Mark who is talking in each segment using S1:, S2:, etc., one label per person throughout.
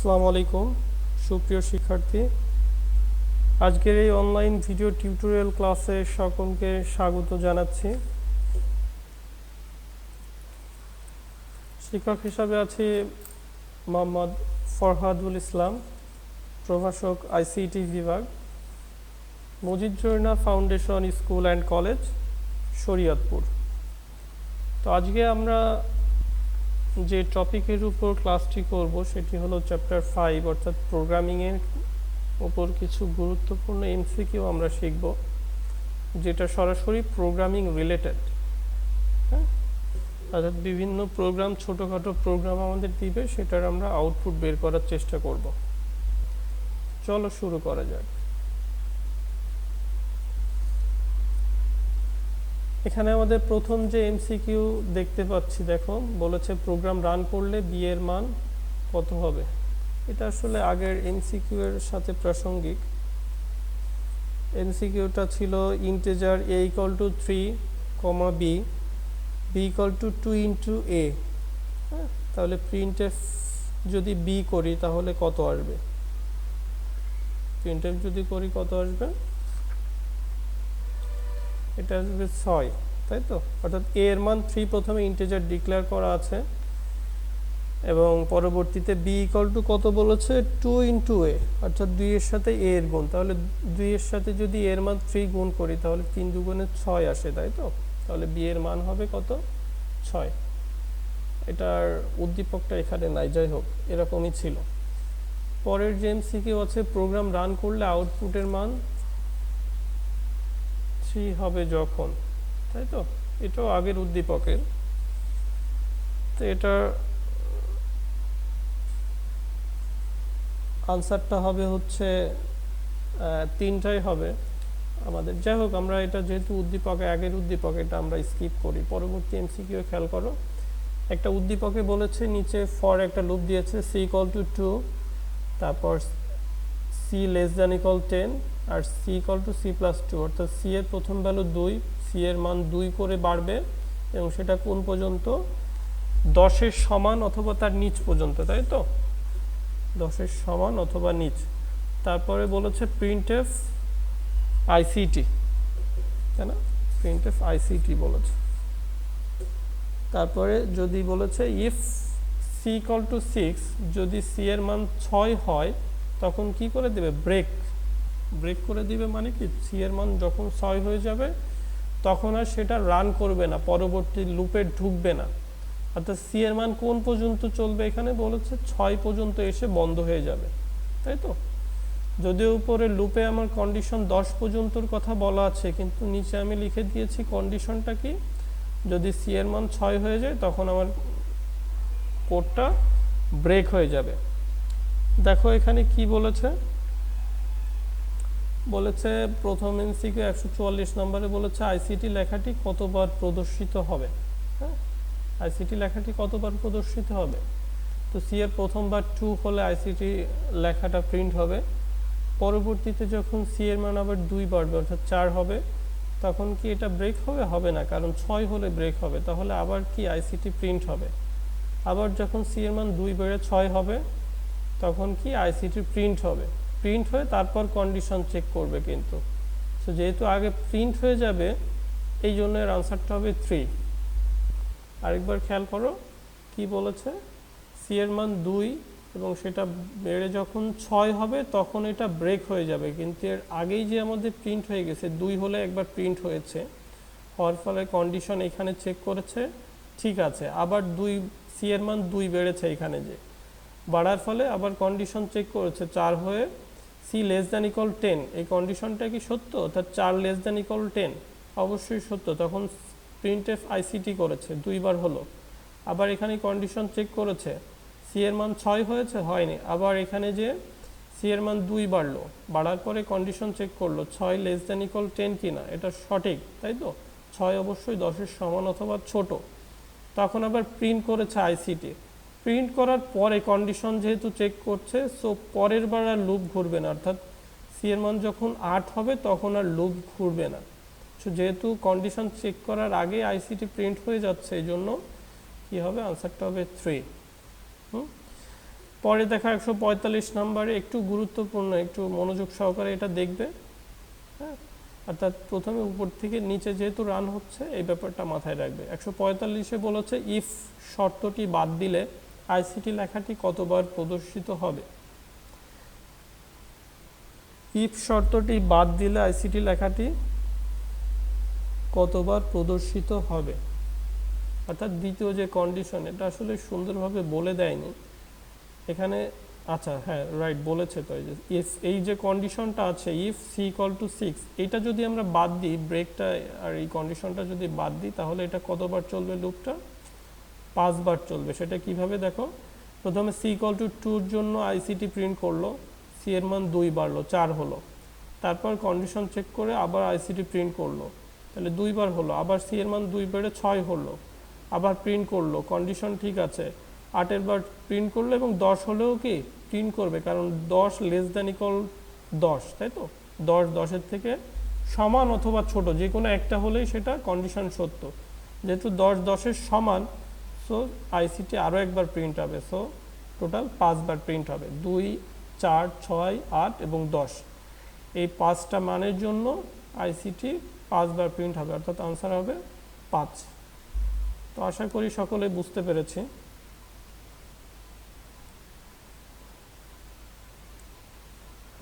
S1: আসসালামু আলাইকুম সুপ্রিয় শিক্ষার্থী, আজকের এই অনলাইন ভিডিও টিউটোরিয়াল ক্লাসে সকলকে স্বাগত জানাচ্ছি। শিক্ষক হিসাবে আছি মোহাম্মদ ফরহাদুল ইসলাম, প্রভাষক আইসিটি বিভাগ, Majid Zarina foundation school and college, Shariatpur. তো আজকে আমরা যে টপিকের উপর ক্লাসটি করব সেটি হলো চ্যাপ্টার 5 অর্থাৎ প্রোগ্রামিংয়ের উপর কিছু গুরুত্বপূর্ণ এমসিকিউ আমরা শিখব, যেটা সরাসরি প্রোগ্রামিং রিলেটেড। হ্যাঁ, অর্থাৎ বিভিন্ন প্রোগ্রাম, ছোটোখাটো প্রোগ্রাম আমাদের দিবে, সেটার আমরা আউটপুট বের করার চেষ্টা করব। চলো শুরু করা যাক। এখানে আমাদের প্রথম যে এমসিকিউ দেখতে পাচ্ছি, দেখো বলেছে প্রোগ্রাম রান করলে বি এর মান কত হবে। এটা আসলে আগের এমসিকিউ এর সাথে প্রাসঙ্গিক। এমসিকিউটা ছিল ইন্টিজার a = 3, b = 2 × a। হ্যাঁ, তাহলে প্রিন্টএফ যদি b করি তাহলে কত আসবে? প্রিন্টএফ যদি করি কত আসবে? এটা আসবে 6, তাই তো? অর্থাৎ a এর মান 3 প্রথমে ইন্টিজার ডিক্লেয়ার করা আছে এবং পরবর্তীতে b = কত বলেছে? 2 × a, অর্থাৎ 2 এর সাথে a এর গুণ। তাহলে 2 এর সাথে যদি a এর মান 3 গুণ করি তাহলে 3 × 2 = 6 আসে, তাই তো? তাহলে b এর মান হবে কত? 6। এটার উদ্দীপকটা এখানে নাই, যাই হোক এরকমই ছিল। পরের যে এমসিকিউ আছে, প্রোগ্রাম রান করলে আউটপুটের মান 3 হবে যখন, তাই তো? এটাও আগের উদ্দীপকের। তো এটা আনসারটা হবে হচ্ছে 3টাই হবে আমাদের। যাই হোক, আমরা এটা যেহেতু উদ্দীপকে আগের উদ্দীপক, এটা আমরা স্কিপ করি। পরবর্তী এমসিকিউ খেয়াল করো, একটা উদ্দীপকে বলেছে নিচে ফর একটা লুপ দিয়েছে c = 2, তারপর c <= 10 আর c = c+2, অর্থাৎ c এর প্রথম ভ্যালু 2, c এর মান 2 করে বাড়বে এবং সেটা কোন পর্যন্ত? 10 এর সমান অথবা তার নিচ পর্যন্ত, তাই তো? 10 এর সমান অথবা নিচ। তারপরে বলেছে প্রিন্টএফ আইসিটি, তাই না? প্রিন্টএফ আইসিটি বলেছে। তারপরে যদি বলেছে ইফ c = 6, যদি c এর মান 6 হয় তখন কি করে দেবে? ব্রেক করে দিবে। মানে কি, c এর মান যখন 6 হয়ে যাবে তখন আর সেটা রান করবে না, পরবর্তী লুপে ঢুকবে না। অর্থাৎ c এর মান কোন পর্যন্ত চলবে? এখানে বলেছে 6 পর্যন্ত এসে বন্ধ হয়ে যাবে, তাই তো? যদিও উপরে লুপে আমার কন্ডিশন 10 পর্যন্তর কথা বলা আছে, কিন্তু নিচে আমি লিখে দিয়েছি কন্ডিশনটা কি, যদি c এর মান 6 হয়ে যায় তখন আমার কোডটা ব্রেক হয়ে যাবে। দেখো এখানে কি বলেছে, প্রথম এমসিকিউ 144 নম্বরে বলেছে আইসিটি লেখাটি কতবার প্রদর্শিত হবে। হ্যাঁ, আইসিটি লেখাটি কতবার প্রদর্শিত হবে? তো c এর প্রথমবার 2 হলে আইসিটি লেখাটা প্রিন্ট হবে। পরবর্তীতে যখন c এর মান আবার 2 বাড়বে অর্থাৎ 4 হবে, তখন কি এটা ব্রেক হবে? হবে না, কারণ 6 হলে ব্রেক হবে। তাহলে আবার কি আইসিটি প্রিন্ট হবে। আবার যখন c এর মান 2 বেড়ে 6 হবে তখন কি আইসিটি প্রিন্ট হবে। প্রিন্ট হয়ে তারপর কন্ডিশন চেক করবে, কিন্তু তো যেহেতু আগে প্রিন্ট হয়ে যাবে এই জন্য এর আনসারটা হবে 3। আরেকবার খেয়াল করো কি বলেছে, c এর মান 2 এবং সেটা বেড়ে যখন 6 হবে তখন এটা ব্রেক হয়ে যাবে, কিন্তু এর আগেই যে আমাদের প্রিন্ট হয়ে গেছে, 2 হলে একবার প্রিন্ট হয়েছে, হওয়ার ফলে কন্ডিশন এখানে চেক করেছে ঠিক আছে। আবার 2, c এর মান 2 বেড়েছে, এখানে যে বাড়ার ফলে আবার কন্ডিশন চেক করেছে 4 হয়ে c <= 10, এই কন্ডিশনটা কি সত্য? অর্থাৎ 4 <= 10 অবশ্যই সত্য। তখন প্রিন্টএফ আইসিটি করেছে, 2 বার হলো। আবার এখানে কন্ডিশন চেক করেছে, c এর মান 6 হয়েছে, হয়নি। আবার এখানে যে c এর মান 2 বাড়লো, বাড়ার পরে কন্ডিশন চেক করলো 6 <= 10 কিনা, এটা সঠিক, তাই তো? 6 অবশ্যই 10 এর সমান অথবা ছোট। তখন আবার প্রিন্ট করেছে আইসিটি। প্রিন্ট করার পরে কন্ডিশন যেহেতু চেক করছে, সো পরের বার আর লুপ ঘুরবে না, অর্থাৎ c এর মান যখন 8 হবে তখন আর লুপ ঘুরবে না। সো যেহেতু কন্ডিশন চেক করার আগে আইসিটি প্রিন্ট হয়ে যাচ্ছে, এই জন্য কী হবে? আনসারটা হবে 3। পরে দেখা 145 নম্বরে একটু গুরুত্বপূর্ণ, একটু মনোযোগ সহকারে এটা দেখবে। হ্যাঁ, অর্থাৎ প্রথমে উপর থেকে নিচে যেহেতু রান হচ্ছে এই ব্যাপারটা মাথায় রাখবে। 145-এ বলেছে ইফ শর্তটি বাদ দিলে আইসিটি লেখাটি কতবার প্রদর্শিত হবে। ইফ শর্তটি বাদ দিলে আইসিটি লেখাটি কতবার প্রদর্শিত হবে, অর্থাৎ দ্বিতীয় যে কন্ডিশন, এটা আসলে সুন্দরভাবে বলে দেয়নি এখানে। আচ্ছা হ্যাঁ রাইট বলেছে তো, ইফ এই যে কন্ডিশনটা আছে ইফ সি ইকুয়াল টু 6, এইটা যদি আমরা বাদ দিই, ব্রেকটা আর এই কন্ডিশনটা যদি বাদ দিই, তাহলে এটা কতবার চলবে লুপটা? 5 বার চলবে। সেটা কিভাবে দেখো, প্রথমে সি ইকুয়াল টু 2 এর জন্য আইসিটি প্রিন্ট করলো, সি এর মান 2 বাড়লো, 4 হলো। তারপর কন্ডিশন চেক করে আবার আইসিটি প্রিন্ট করলো, তাহলে 2 বার হলো। আবার সি এর মান 2 বেড়ে 6 হলো, আবার প্রিন্ট করলো, কন্ডিশন ঠিক আছে, 8 বার প্রিন্ট করলো এবং 10 হলেও কি প্রিন্ট করবে, কারণ 10 লেস দ্যান ইকুয়াল 10, তাই তো? 10 10-এর থেকে সমান অথবা ছোট যে কোনো একটা হলেই সেটা কন্ডিশন সত্য। যেহেতু 10 10-এর সমান, সো আইসিটি আরও একবার প্রিন্ট হবে, সো টোটাল 5 বার প্রিন্ট হবে, 2 4 6 8 এবং 10। এই 5টা মানের জন্য আইসিটি 5 বার প্রিন্ট হবে, অর্থাৎ আনসার হবে 5। তো আশা করি সকলে বুঝতে পেরেছি।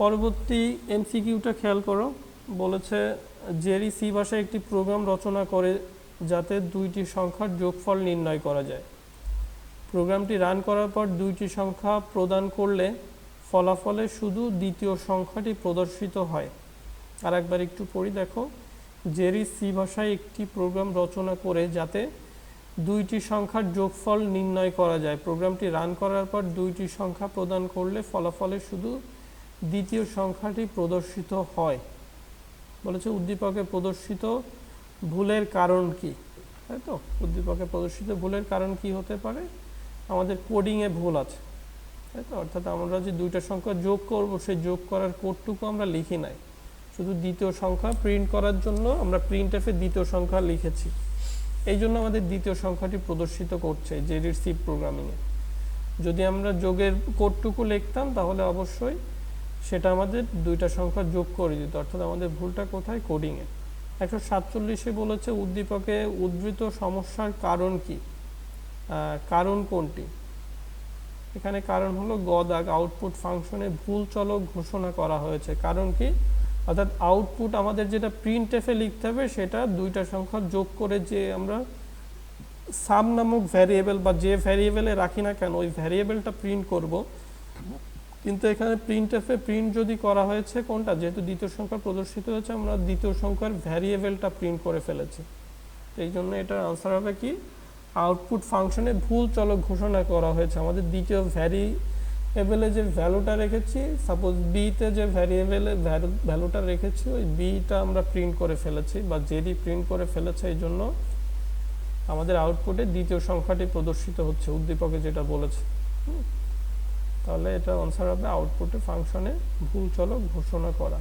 S1: পরবর্তী এমসিকিউটা খেয়াল করো, বলেছে জেরি সি ভাষায় একটি প্রোগ্রাম রচনা করে যাতে 2টি সংখ্যার যোগফল নির্ণয় করা যায়। প্রোগ্রামটি রান করার পর 2টি সংখ্যা প্রদান করলে ফলাফলে শুধু দ্বিতীয় সংখ্যাটি প্রদর্শিত হয়। আর একবার একটু পড়ি, দেখো, জেরি সি ভাষায় একটি প্রোগ্রাম রচনা করে যাতে 2টি সংখ্যার যোগফল নির্ণয় করা যায়। প্রোগ্রামটি রান করার পর 2টি সংখ্যা প্রদান করলে ফলাফলে শুধু দ্বিতীয় সংখ্যাটি প্রদর্শিত হয়। বলেছে উদ্দীপকে প্রদর্শিত ভুলের কারণ কি, তাই তো? উদ্দীপকে প্রদর্শিত ভুলের কারণ কি হতে পারে? আমাদের কোডিংয়ে ভুল আছে, তাই তো? অর্থাৎ আমরা যে 2টা সংখ্যা যোগ করব, সেই যোগ করার কোডটুকু আমরা লিখি নাই, শুধু দ্বিতীয় সংখ্যা প্রিন্ট করার জন্য আমরা প্রিন্টএফে দ্বিতীয় সংখ্যা লিখেছি, এই জন্য আমাদের দ্বিতীয় সংখ্যাটি প্রদর্শিত করছে জেরির সি প্রোগ্রামিংয়ে। যদি আমরা যোগের কোডটুকু লিখতাম তাহলে অবশ্যই সেটা আমাদের 2টা সংখ্যা যোগ করে দিত, অর্থাৎ আমাদের ভুলটা কোথায়? কোডিংয়ে। 147-এ বলেছে উদ্দীপকে উদ্ধৃত সমস্যার কারণ কি, কারণ কোনটি? এখানে কারণ হলো গদাগ আউটপুট ফাংশনে ভুল চলক ঘোষণা করা হয়েছে। কারণ কি? অর্থাৎ আউটপুট আমাদের যেটা প্রিন্টএফে লিখতে হবে সেটা 2টা সংখ্যা যোগ করে যে আমরা সাম নামক ভ্যারিয়েবল বা যে ভ্যারিয়েবলে রাখি না কেন ওই ভ্যারিয়েবলটা প্রিন্ট করব, কিন্তু এখানে প্রিন্টএফে প্রিন্ট যদি করা হয়েছে কোনটা, যেহেতু দ্বিতীয় সংখ্যা প্রদর্শিত হয়েছে, আমরা দ্বিতীয় সংখ্যার ভ্যারিয়েবলটা প্রিন্ট করে ফেলেছি। এই জন্য এটার আনসার হবে কি, আউটপুট ফাংশনে ভুল চলক ঘোষণা করা হয়েছে। আমাদের দ্বিতীয় ভ্যারিয়েবলে যে ভ্যালুটা রেখেছি, সাপোজ বিতে যে ভ্যারিয়েবলে ভ্যালুটা রেখেছি, ওই বিটা আমরা প্রিন্ট করে ফেলেছি বা জেডি প্রিন্ট করে ফেলেছে, এই জন্য আমাদের আউটপুটে দ্বিতীয় সংখ্যাটি প্রদর্শিত হচ্ছে উদ্দীপকে যেটা বলেছে। তাহলে এটা আনসার হবে আউটপুটে ফাংশনে ভুল চলক ঘোষণা করা।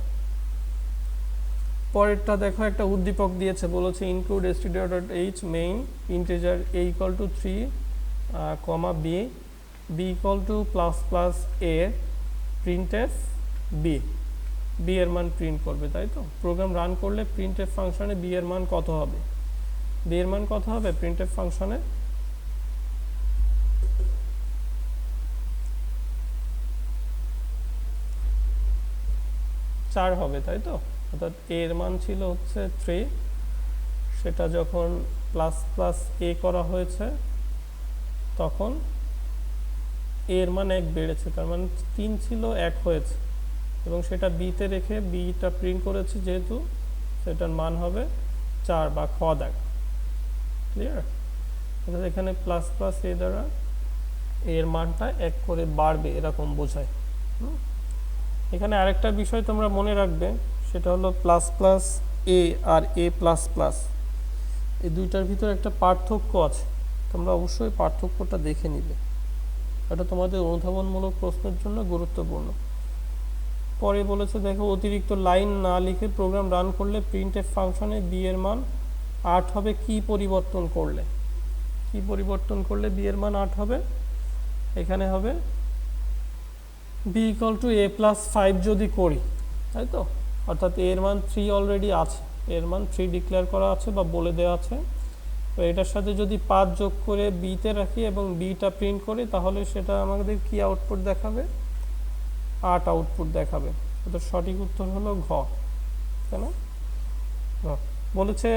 S1: পরেরটা দেখো, একটা উদ্দীপক দিয়েছে, বলেছে include stdio.h main integer a equal to 3, b equal to ++a printf b এর মান প্রিন্ট করবে, তাই তো? প্রোগ্রাম রান করলে printf ফাংশনে b এর মান কত হবে? b এর মান কত হবে printf ফাংশনে? চার হবে, তাই তো? অর্থাৎ এর মান ছিল হচ্ছে 3, সেটা যখন ++a করা হয়েছে তখন এর মান 1 বেড়েছে, তার মানে 3 ছিল 1 হয়েছে, এবং সেটা বিতে রেখে বিটা প্রিন্ট করেছে, যেহেতু সেটার মান হবে 4 বা খ দাগ। ক্লিয়ার? অর্থাৎ এখানে ++a দ্বারা এর মানটা 1 করে বাড়বে, এরকম বোঝায়। এখানে আরেকটা বিষয় তোমরা মনে রাখবে, সেটা হলো ++a আর a++, এই দুইটার ভিতরে একটা পার্থক্য আছে, তোমরা অবশ্যই পার্থক্যটা দেখে নিবে, এটা তোমাদের অনুধাবনমূলক প্রশ্নের জন্য গুরুত্বপূর্ণ। পরে বলেছে দেখো, অতিরিক্ত লাইন না লিখে প্রোগ্রাম রান করলে প্রিন্টএফ ফাংশনে b এর মান 8 হবে। কি পরিবর্তন করলে? কি পরিবর্তন করলে b এর মান 8 হবে? এখানে হবে B equal to A plus 5 যদি করি, তাই তো, অর্থাৎ এর মান 3 অলরেডি আছে, এর মান 3 ডিক্লেয়ার করা আছে বা বলে দেওয়া আছে। তো এটার সাথে যদি 5 যোগ করে বিতে রাখি এবং বিটা প্রিন্ট করি, তাহলে সেটা আমাদের কি আউটপুট দেখাবে? 8 আউটপুট দেখাবে। তো সঠিক উত্তর হলো ঘ, তাই না? ঘ বলেছে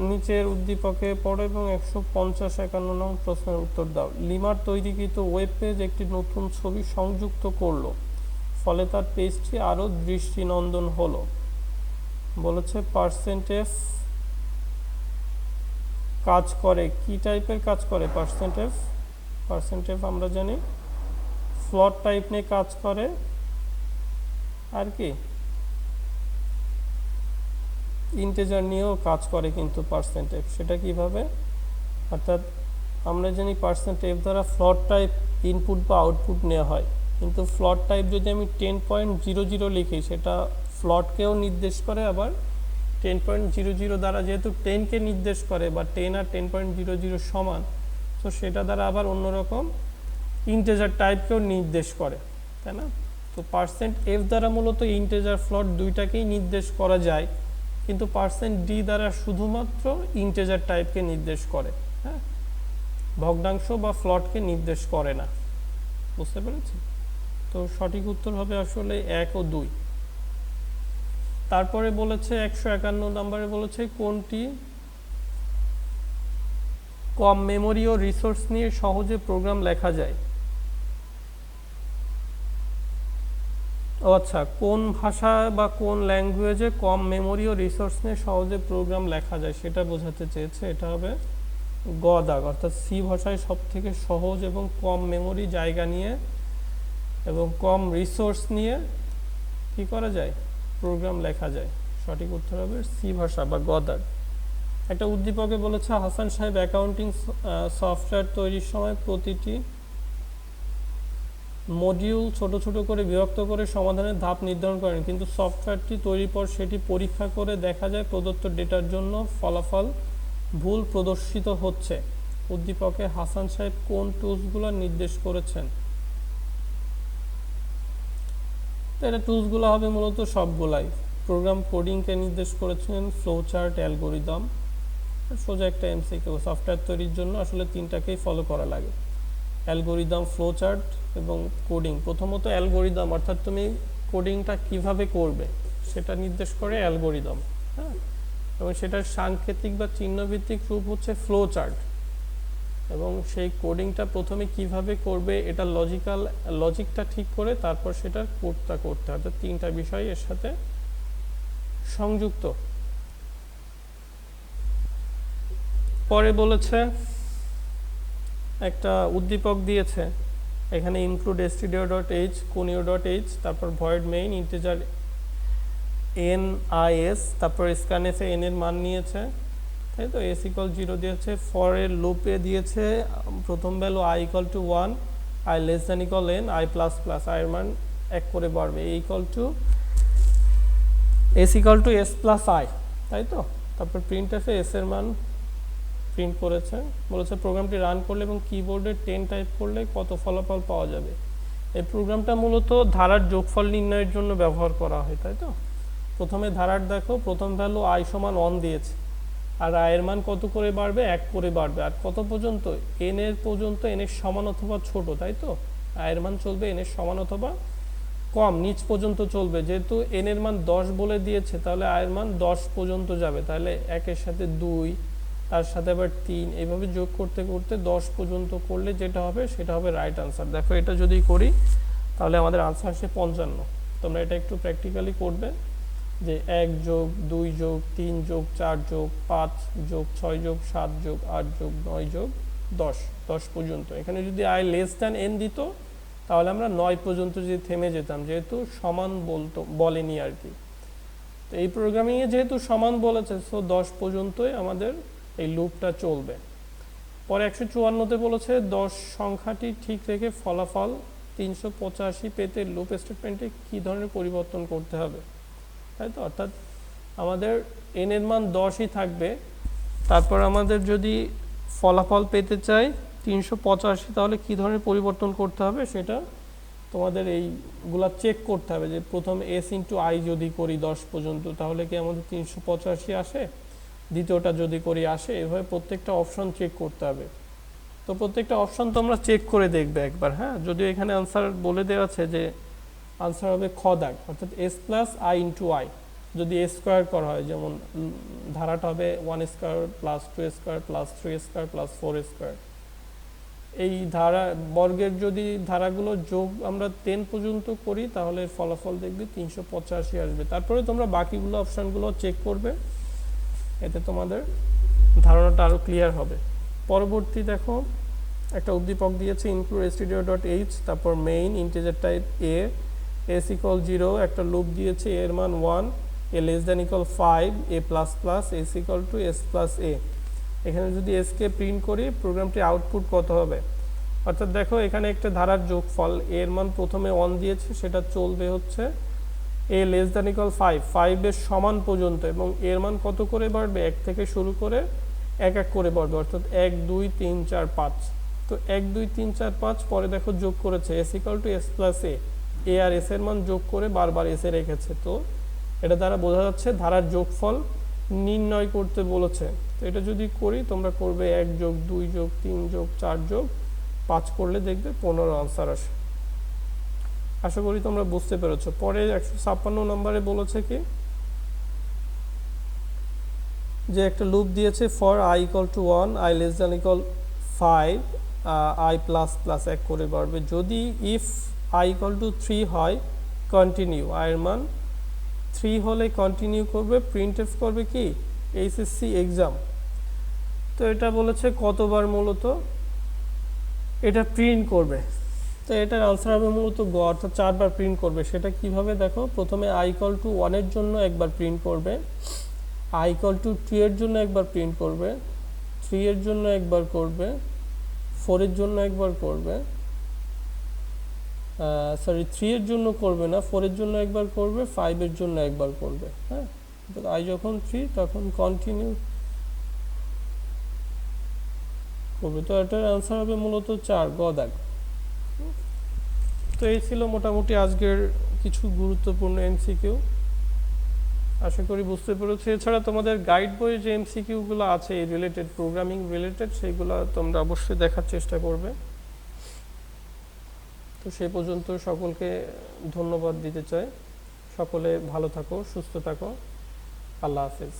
S1: নিচের উদ্দীপকে পড়ো এবং 150-51 নং প্রশ্নের উত্তর দাও। লিমার তৈরিকৃত ওয়েব পেজ একটি নতুন ছবি সংযুক্ত করলো, ফলে তার পেজটি আরও দৃষ্টিনন্দন হলো। বলেছে পার্সেন্টেজ কাজ করে, কি টাইপের কাজ করে? পার্সেন্টেজ আমরা জানি ফ্লোট টাইপ নিয়ে কাজ করে, আর কি ইন্টিজার নিয়েও কাজ করে কিন্তু পার্সেন্টেজ। সেটা কিভাবে? অর্থাৎ আমরা জানি পার্সেন্টেজ দ্বারা ফ্লোট টাইপ ইনপুট বা আউটপুট নেওয়া হয়, কিন্তু ফ্লোট টাইপ যদি আমি 10.00 লিখি, সেটা ফ্লোটকেও নির্দেশ করে, আবার 10.00 দ্বারা যেহেতু 10কে নির্দেশ করে বা 10 আর 10.00 সমান, তো সেটা দ্বারা আবার অন্যরকম ইন্টিজার টাইপকেও নির্দেশ করে, তাই না? তো %f দ্বারা মূলত ইন্টিজার ফ্লোট দুইটাকেই নির্দেশ করা যায়, কিন্তু %d দ্বারা শুধুমাত্র ইন্টিজার টাইপকে নির্দেশ করে, হ্যাঁ, ভগ্নাংশ বা ফ্লোটকে নির্দেশ করে না। বুঝতে পেরেছি? তো সঠিক উত্তর হবে আসলে 1 ও 2। তারপরে বলেছে 151 নম্বরে বলেছে কোনটি কম মেমোরি ও রিসোর্স নিয়ে সহজে প্রোগ্রাম লেখা যায়। ও আচ্ছা, কোন ভাষা বা কোন ল্যাঙ্গুয়েজে কম মেমোরি ও রিসোর্স নিয়ে সহজে প্রোগ্রাম লেখা যায় সেটা বোঝাতে চেয়েছে। এটা হবে গ দাগ, অর্থাৎ সি ভাষায় সব থেকে সহজ এবং কম মেমোরি জায়গা নিয়ে এবং কম রিসোর্স নিয়ে কি করা যায়? প্রোগ্রাম লেখা যায়। সঠিক উত্তর হবে সি ভাষা বা গ দাগ। একটা উদ্দীপকে বলেছে হাসান সাহেব অ্যাকাউন্টিং সফটওয়্যার তৈরির সময় প্রতিটি মডিউল ছোট ছোট করে বিভক্ত করে সমাধানের ধাপ নির্ধারণ করেন, কিন্তু সফটওয়্যারটি তৈরির পর সেটি পরীক্ষা করে দেখা যায় প্রদত্ত ডেটার জন্য ফলাফল ভুল প্রদর্শিত হচ্ছে। উদ্দীপকে হাসান সাহেব কোন টুলসগুলো নির্দেশ করেছেন? তো এটা টুলসগুলো হবে মূলত সবগুলাই। প্রোগ্রাম কোডিংকে নির্দেশ করেছেন, ফ্লো চার্ট, অ্যালগোরিদম। সোজা একটা এমসিকিউ, সফটওয়্যার তৈরির জন্য আসলে তিনটাকেই ফলো করা লাগে, অ্যালগোরিদম, ফ্লো চার্ট এবং কোডিং। প্রথমত অ্যালগোরিদম, অর্থাৎ তুমি কোডিংটা কিভাবে করবে সেটা নির্দেশ করে অ্যালগোরিদম, হ্যাঁ, এবং সেটার সাংকেতিক বা চিহ্নভিত্তিক রূপ হচ্ছে ফ্লো চার্ট। এবং সেই কোডিংটা প্রথমে কিভাবে করবে এটা লজিকটা ঠিক করে তারপর সেটার কোডটা করতে হয়। অর্থাৎ তিনটা বিষয় এর সাথে সংযুক্ত। পরে বলেছে একটা উদ্দীপক দিয়েছে, এখানে ইনক্লুড stdio.h, conio.h, তারপর ভয়েড মেইন ইন্টিজার nis, তারপর scanf এ n এর মান নিয়েছে, তাই তো, s = 0 দিয়েছে। ফর এর লুপে দিয়েছে প্রথম value i = 1, i <= n, i++, i এর মান 1 করে বাড়বে, a = s = s + i, তাই তো। তারপর প্রিন্টএফ এ s এর মান প্রিন্ট করেছে। বলেছে প্রোগ্রামটি রান করলে এবং কিবোর্ডে 10 টাইপ করলে কত ফলাফল পাওয়া যাবে। এই প্রোগ্রামটা মূলত ধারার যোগফল নির্ণয়ের জন্য ব্যবহার করা হয়, তাই তো। প্রথমে ধারার দেখো, প্রথম ভ্যালু i = 1 দিয়েছে, আর i এর মান কত করে বাড়বে? 1 করে বাড়বে। আর কত পর্যন্ত? n এর পর্যন্ত, n এর সমান অথবা ছোট, তাই তো। i এর মান চলবে n এর সমান অথবা কম, নিচ পর্যন্ত চলবে। যেহেতু n এর মান 10 বলে দিয়েছে, তাহলে i এর মান 10 পর্যন্ত যাবে। তাহলে 1 এর সাথে 2, তার সাথে আবার 3, এইভাবে যোগ করতে করতে 10 পর্যন্ত করলে যেটা হবে সেটা হবে রাইট আনসার। দেখো এটা যদি করি তাহলে আমাদের আনসার আসে 55। তোমরা এটা একটু প্র্যাকটিক্যালি করবে, যে 1 যোগ 2 যোগ 3 যোগ 4 যোগ 5 যোগ 6 যোগ 7 যোগ 8 যোগ 9 যোগ 10 পর্যন্ত। এখানে যদি i n দিত তাহলে আমরা 9 পর্যন্ত যদি থেমে যেতাম, যেহেতু সমান বলেনি আর কি। তো এই প্রোগ্রামিংয়ে যেহেতু সমান বলেছে, সো 10 পর্যন্তই আমাদের এই লুপটা চলবে। পরে 154তে বলেছে 10 সংখ্যাটি ঠিক রেখে ফলাফল 385 পেতে লুপ স্টেটমেন্টে কী ধরনের পরিবর্তন করতে হবে, তাই তো। অর্থাৎ আমাদের n এর মান 10ই থাকবে, তারপর আমাদের যদি ফলাফল পেতে চাই 385, তাহলে কী ধরনের পরিবর্তন করতে হবে সেটা তোমাদের এইগুলা চেক করতে হবে যে প্রথম এস ইন্টু আই যদি করি 10 পর্যন্ত তাহলে কি আমাদের 385 আসে, দ্বিতীয়টা যদি করি আসে, এভাবে প্রত্যেকটা অপশন চেক করতে হবে। তো প্রত্যেকটা অপশন তোমরা চেক করে দেখবে একবার, হ্যাঁ। যদিও এখানে আনসার বলে দেওয়া আছে যে আনসার হবে খ দাগ, অর্থাৎ S plus I into I যদি এ স্কোয়ার করা হয়, যেমন ধারাটা হবে 1 square plus 2 square plus 3 square plus 4 square. এই ধারা বর্গের যদি ধারাগুলো যোগ আমরা 10 পর্যন্ত করি তাহলে ফলাফল দেখবে 385 আসবে। তারপরে তোমরা বাকিগুলো অপশানগুলো চেক করবে, এতে তোমাদের ধারণাটা আরও ক্লিয়ার হবে। পরবর্তী দেখো একটা উদ্দীপক দিয়েছে ইনক্লুড stdio.h, তারপর main integer type a, S equal 0, একটা লুপ দিয়েছে এর মান 1, a less than equal 5, a plus plus, S equal to S plus a. এখানে যদি এসকে প্রিন্ট করি প্রোগ্রামটি আউটপুট কত হবে, অর্থাৎ দেখো এখানে একটা ধারার যোগফল, এর মান প্রথমে 1 দিয়েছে, সেটা চলবে হচ্ছে এ লেস দ্যান ইকুয়াল 5 এর সমান পর্যন্ত, এবং এর মান কত করে বাড়বে, 1 থেকে শুরু করে এক এক করে বাড়বে, অর্থাৎ 1 2 3 4 5। তো 1 2 3 4 5 পরে দেখো যোগ করেছে S equal to S plus A, A আর এস এর মান যোগ করে বারবার এসে রেখেছে। তো এটা দ্বারা বোঝা যাচ্ছে ধারার যোগফল নির্ণয় করতে বলেছে। তো এটা যদি করি তোমরা করবে 1 যোগ 2 যোগ 3 যোগ 4 যোগ 5 করলে দেখবে 15 আনসার আসে। আশা করি তোমরা বুঝতে পেরেছো। পরে 156 নম্বরে বলেছে কি যে একটা লুপ দিয়েছে for I equal to 1, I less than equal 5, I plus plus 1 করে বাড়বে। যদি ইফ আই ইকুয়াল টু 3 হয় কন্টিনিউ, আয়ের মান 3 হলে কন্টিনিউ করবে, প্রিন্টএফ করবে কি এইচএসসি এক্সাম। তো এটা বলেছে কতবার মূলত এটা প্রিন্ট করবে, তো এটার আনসার হবে মূলত গ, অর্থাৎ 4 বার প্রিন্ট করবে। সেটা কিভাবে দেখো, প্রথমে আই ইকুয়াল টু 1 এর জন্য একবার প্রিন্ট করবে, আই ইকুয়াল টু 2 এর জন্য একবার প্রিন্ট করবে, 3 এর জন্য একবার করবে, 4 এর জন্য একবার করবে, সরি 3 এর জন্য করবে না, 4 এর জন্য একবার করবে, 5 এর জন্য একবার করবে, হ্যাঁ। আই যখন 3 তখন কন্টিনিউ করবে। তো এটার আনসার হবে মূলত 4, গ দাগ। তো এই ছিল মোটামুটি আজকের কিছু গুরুত্বপূর্ণ এমসিকিউ, আশা করি বুঝতে পেরেছো। এছাড়া তোমাদের গাইড বইয়ে যে এমসিকিউগুলো আছে এই রিলেটেড, প্রোগ্রামিং রিলেটেড, সেইগুলো তোমরা অবশ্যই দেখার চেষ্টা করবে। তো সেই পর্যন্ত সকলকে ধন্যবাদ দিতে চাই। সকলে ভালো থাকো, সুস্থ থাকো, আল্লাহ হাফেজ।